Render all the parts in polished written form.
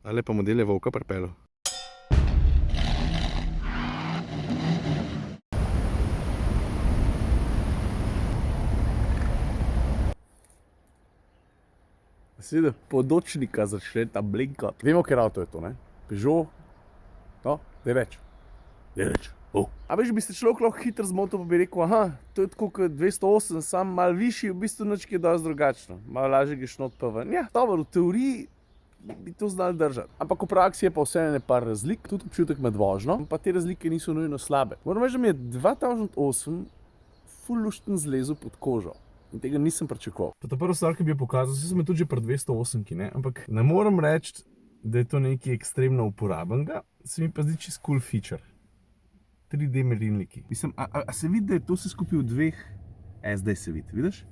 Ali pa model je volka pripeljal. Seveda podočnika začne ta blinkati. Vemo, ker avto je to, ne? Peugeot, no, daj več. A veš, bi se človek lahko hitro zmotil, pa bi rekel, aha, to je tako kot 208, sam malo višji, v bistvu nič je dosti drugačno. Malo lažje greš not pa ven. Ja, dobro, v teoriji bi to znali držati. Ampak v praksi je pa vseeno par razlik, tudi občutek med vožnjo, pa te razlike niso nujno slabe. Moram reči, da mi je 2008 ful lušten zlezel pod kožo. In tega nisem pričakoval. Pa ta prva stvar, ki bi jo pokazal, sem tudi že pri 208-ki, ne? Ampak ne moram reči, da je to nekaj ekstremno uporabnega, se mi pa zdi čist cool feature. 3D merilniki. Mislim, a se vidi, da je to vse skupaj v dveh? Zdaj se vidi, vidiš?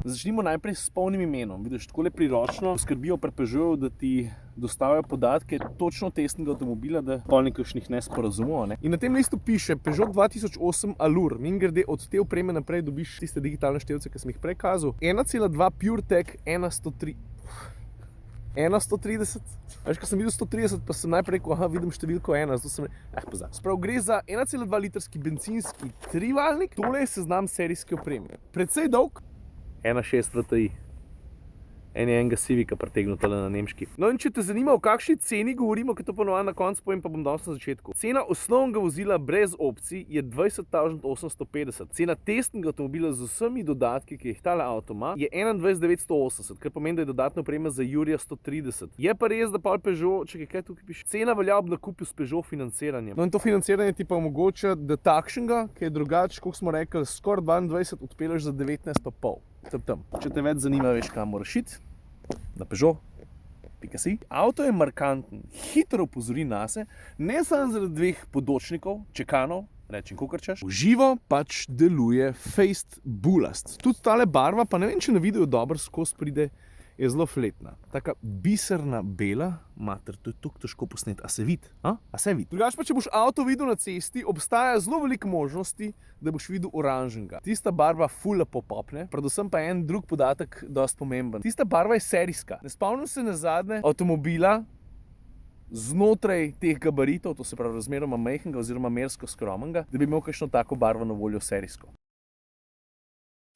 Začnimo najprej s polnim imenom. Vidiš, takole priročno skrbijo pri Peugeotu, da ti dostavijo podatke točno testnega avtomobila, da pol nekakšnih nesporazumov, ne? In na tem listu piše Peugeot 2008 Allure. Mimogrede, od te opreme naprej dobiš tiste digitalne števce, ki sem jih prej kazal. 1,2 PureTech 130. Veš, ko sem videl 130, pa sem najprej rekel, aha, vidim številko 1, zato sem pozabil. Sprav, gre za 1,2 litrski bencinski trivaljnik. Tole je seznam serijske opreme. Precej dolg. 1.6 VTI. En je enega Civica pretegnil tole na nemški. No in če te zanima, o kakšni ceni govorimo, ker to ponovno na koncu povem, pa bom dal na začetku. Cena osnovnega vozila brez opcij je 20.850. Cena testnega avtomobila z vsemi dodatki, ki jih tale avto ima, je 21.980, kar pomeni, da je dodatna oprema za Jurija 130. Je pa res, da pa Peugeot, čakaj, kaj tukaj piše? Cena velja ob nakupu s Peugeot financiranjem. No in to financiranje ti pa omogoča, da takšnega, ki je drugače, kot smo rekli, skoraj 22 odpelješ za 19,5. Tam. Če te več zanima, veš, kam moraš iti, na Peugeot.si. Avto je markanten, hitro opozori nase, ne samo zaradi dveh podočnikov, čekanov, rečem kokarčeš. V živo pač deluje fejst bulast. Tudi tale barva, pa ne vem, če na videu dobro skozi pride, je zelo fletna. Taka biserna bela, mater, to je tako težko posnet. A se vidi? A se vidi? Drugače pa, če boš avto videl na cesti, obstaja zelo veliko možnosti, da boš videl oranžnega. Tista barva ful lepo popne, predvsem pa en drug podatek dosti pomemben. Tista barva je serijska. Ne spomnim se nazadnje avtomobila znotraj teh gabaritov, to se pravi razmeroma majhnega oziroma mersko skromnega, da bi imel kakšno tako barvo na voljo serijsko.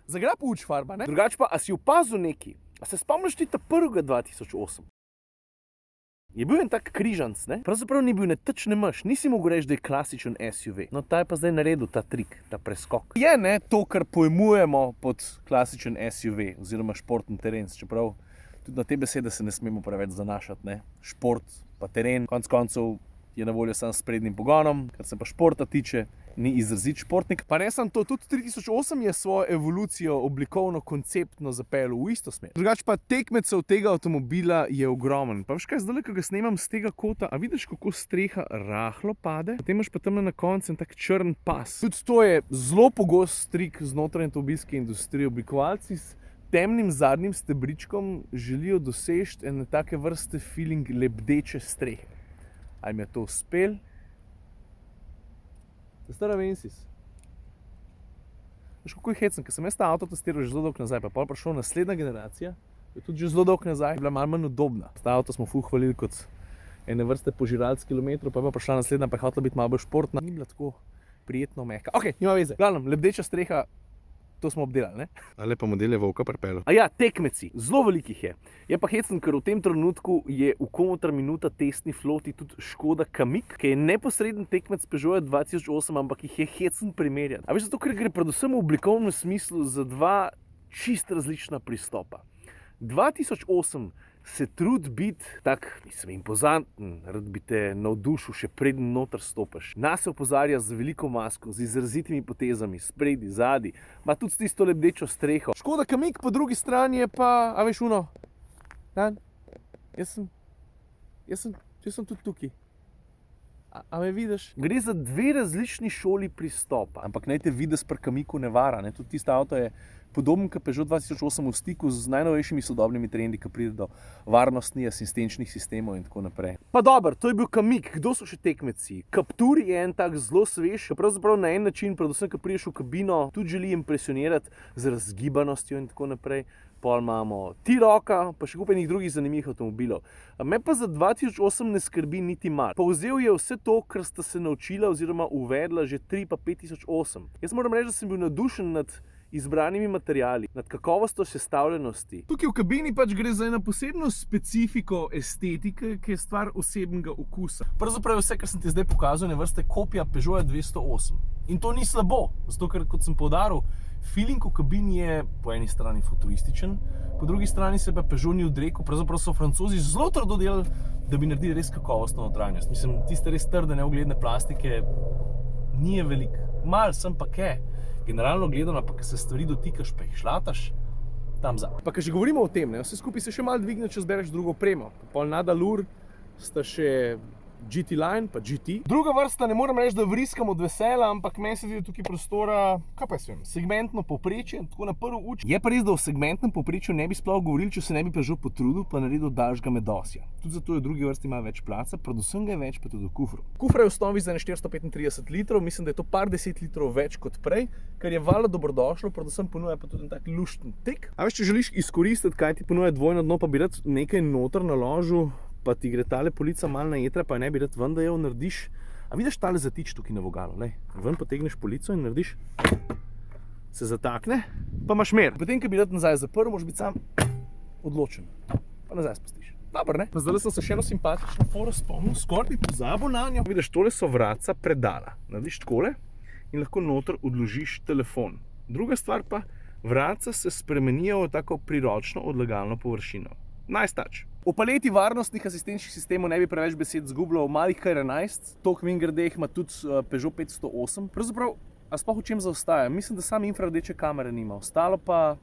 Zagrab uč farba, ne? Drugače pa, a si opazil nekaj? A se spomniš ti ta prvega 2008? Je bil en tak križanc, ne? Pravzaprav ni bil ne teč ne maš, nisi mogel reči, da je klasičen SUV. No, ta je pa zdaj naredil ta trik, ta preskok. Je, ne, to, kar pojmujemo pod klasičen SUV oziroma športni teren, čeprav tudi na te besede se ne smemo preveč zanašati, ne? Šport pa teren, konec koncev je na voljo samo s prednjim pogonom, kar se pa športa tiče, ni izrazit športnik. Pa ne samo to, tudi 3008 je svojo evolucijo oblikovno, konceptno zapeljal v isto smer. Drugače pa tekmecev tega avtomobila je ogromen. Pa veš kaj, zdaj, ko ga snemam z tega kota, a vidiš, kako streha rahlo pade? Potem imaš pa tam na koncu en tak črn pas. Tudi to je zelo pogost trik znotraj avtomobilske industrije. Oblikovalci s temnim zadnjim stebričkom želijo doseči ene take vrste feeling lebdeče strehe. Ali mi je to uspel? Stara Vensis. Veš, kako je hecen, ker sem jaz ta avto testiral že zelo dolgo nazaj, pa je prišla naslednja generacija, je tudi že zelo dolgo nazaj, bila malo manj udobna. Ta avto smo ful hvalili kot ene vrste požiralec kilometrov, pa je prišla naslednja, pa je hotela biti malo bolj športna. Ni bila tako prijetno mehka. Ok, nima veze. Glavnem, lebdeča streha, to smo obdelali, ne? Ali pa model je volka pripeljal. A ja, tekmeci, zelo velikih je. Je pa hecen, ker v tem trenutku je v komotra minuta testni floti tudi Škoda Kamiq, ki je neposreden tekmec Peugeota 2008, ampak jih je hecen primerjati. A veš, zato, ker gre predvsem v oblikovnem smislu za dva čist različna pristopa. 2008 se trudi biti tak, mislim, impozanten, rad bi te navdušil še preden noter stopiš. Nase opozarja z veliko masko, z izrazitimi potezami, spredi, zadi, ma tudi s tisto lebdečo streho. Škoda Kamiq po drugi strani je pa, a veš, uno, Dan, jaz sem tudi tukaj. A me vidiš? Gre za dve različni šoli pristopa. Ampak naj te videz pri Kamiqu ne vara, ne? Tudi tista avto je podoben kot Peugeot 2008 v stiku z najnovejšimi sodobnimi trendi, ki pride do varnostnih asistenčnih sistemov in tako naprej. Pa dobro, to je bil Kamiq. Kdo so še tekmeci? Captur je en tak zelo svež, ki pravzaprav na en način, predvsem, ko prideš v kabino, tudi želi impresionirati z razgibanostjo in tako naprej. pol imamo T-Rocka, pa še kup enih drugih zanimivih avtomobilov. Me pa za 2008 ne skrbi niti mar. Povzel je vse to, kar sta se naučila oziroma uvedla že 3 pa 5008. Jaz moram reči, da sem bil navdušen nad izbranimi materiali, nad kakovostjo sestavljenosti. Tukaj v kabini pač gre za eno posebno specifiko estetike, ki je stvar osebnega okusa. Pravzaprav vse, kar sem ti zdaj pokazal, je vrste kopija Peugeota 208. In to ni slabo, zato ker, kot sem poudaril, feeling v kabini je po eni strani futurističen, po drugi strani se pa Peugeot ni odrekel. Pravzaprav so Francozi zelo trdo delali, da bi naredili res kakovostno notranjost. Mislim, tiste res trde, neugledne plastike ni je veliko. Mal sem pa ke. Generalno gledano, pa ko se stvari dotikaš, pa jih šlataš, tam za. Pa ko že govorimo o tem, vse skupaj se še malo dvigne, če zbereš drugo opremo. Pol nad Allure sta še GT Line, pa GT. Druga vrsta, ne moram reči, da vriskam od vesela, ampak meni se zdi tukaj prostora, kaj pa jaz vem, segmentno povprečje, tako na prvi uč. Je pa res, da o segmentnem povprečju ne bi sploh govorili, če se ne bi Peugeot potrudil, pa naredil daljšega medosja. Tudi zato je v drugi vrsti ima več placa, predvsem ga je več pa tudi v kufru. Kufra je v osnovi za 435 litrov, mislim, da je to par 10 litrov več kot prej, kar je valjda dobrodošlo, predvsem ponuja pa tudi tak lušten trik. A veš, če želiš izkoristiti, kaj ti ponuja dvojno dno, pa bi rad nekaj noter naložil, pa ti gre tale polica malo na jetra, pa ne bi rad ven, da jo narediš. A vidiš tale zatič tukaj na vogalu, lej, ven potegneš polico in narediš, se zatakne, pa imaš mer. Potem, ko bi rad nazaj zaprl, moraš biti sam odločen, pa nazaj spustiš. Dobar, ne? Pa zdaj sem se še eno simpatično foro spomnil, skoraj bi pozabil na njo. Vidiš, tole so vratca predala. Narediš takole in lahko noter odložiš telefon. Druga stvar pa, vratca se spremenijo v tako priročno odlagalno površino. Nice touch. O paleti varnostnih asistenčnih sistemov ne bi preveč besed zgubljal, malih K11, tok mimogrede ima tudi Peugeot 508. Pravzaprav, a sploh v čem zaostaja? Mislim, da sam infrardeče kamere nima, ostalo pa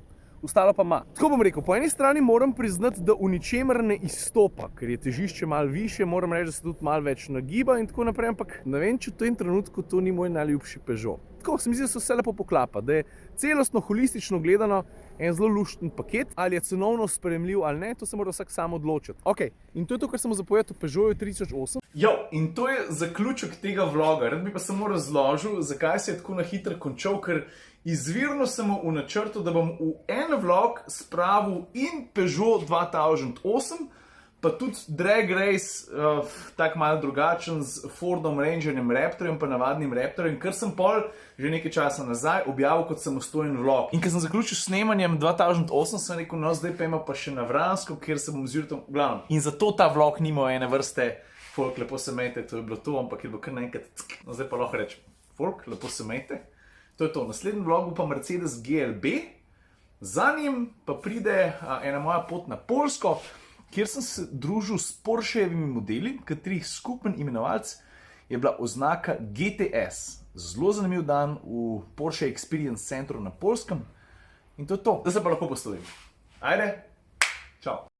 ima. Tako bom rekel, po eni strani moram priznati, da v ničemer ne izstopa, ker je težišče malo višje, moram reči, da se tudi malo več nagiba in tako naprej, ampak ne vem, če v tem trenutku to ni moj najljubši Peugeot. Tako se mi zdi, da se vse lepo poklapa, da je celostno, holistično gledano en zelo lušten paket, ali je cenovno sprejemljiv ali ne, to se mora vsak sam odločiti. Ok, in to je to, kar sem zapovedal o Peugeotu 3008. In to je zaključek tega vloga. Rad bi pa samo razložil, zakaj se je tako na hitro končal, ker izvirno sem v načrtu, da bom v en vlog spravil in Peugeot 2008, pa tudi drag race, tak malo drugačen z Fordom Rangerjem Raptorjem, pa navadnim Raptorjem, ker sem pol že nekaj časa nazaj objavil kot samostojen vlog. In ko sem zaključil s snemanjem 2008, sem rekel, no zdaj pa ima pa še na Vransko, kjer se bom zjutraj glavno. In zato ta vlog nima ene vrste folk, lepo se mejte, to je bilo to, ampak je bilo kar naenkrat, no zdaj pa lahko rečem, folk, lepo se mejte. To je to. Naslednji vlog bo pa Mercedes GLB, za njim pa pride ena moja pot na Poljsko, kjer sem se družil s Porschejevimi modeli, katerih skupen imenovalec je bila oznaka GTS. Zelo zanimiv dan v Porsche Experience Centru na Poljskem. In to je to. Zdaj se pa lahko poslovim. Ajde, čau.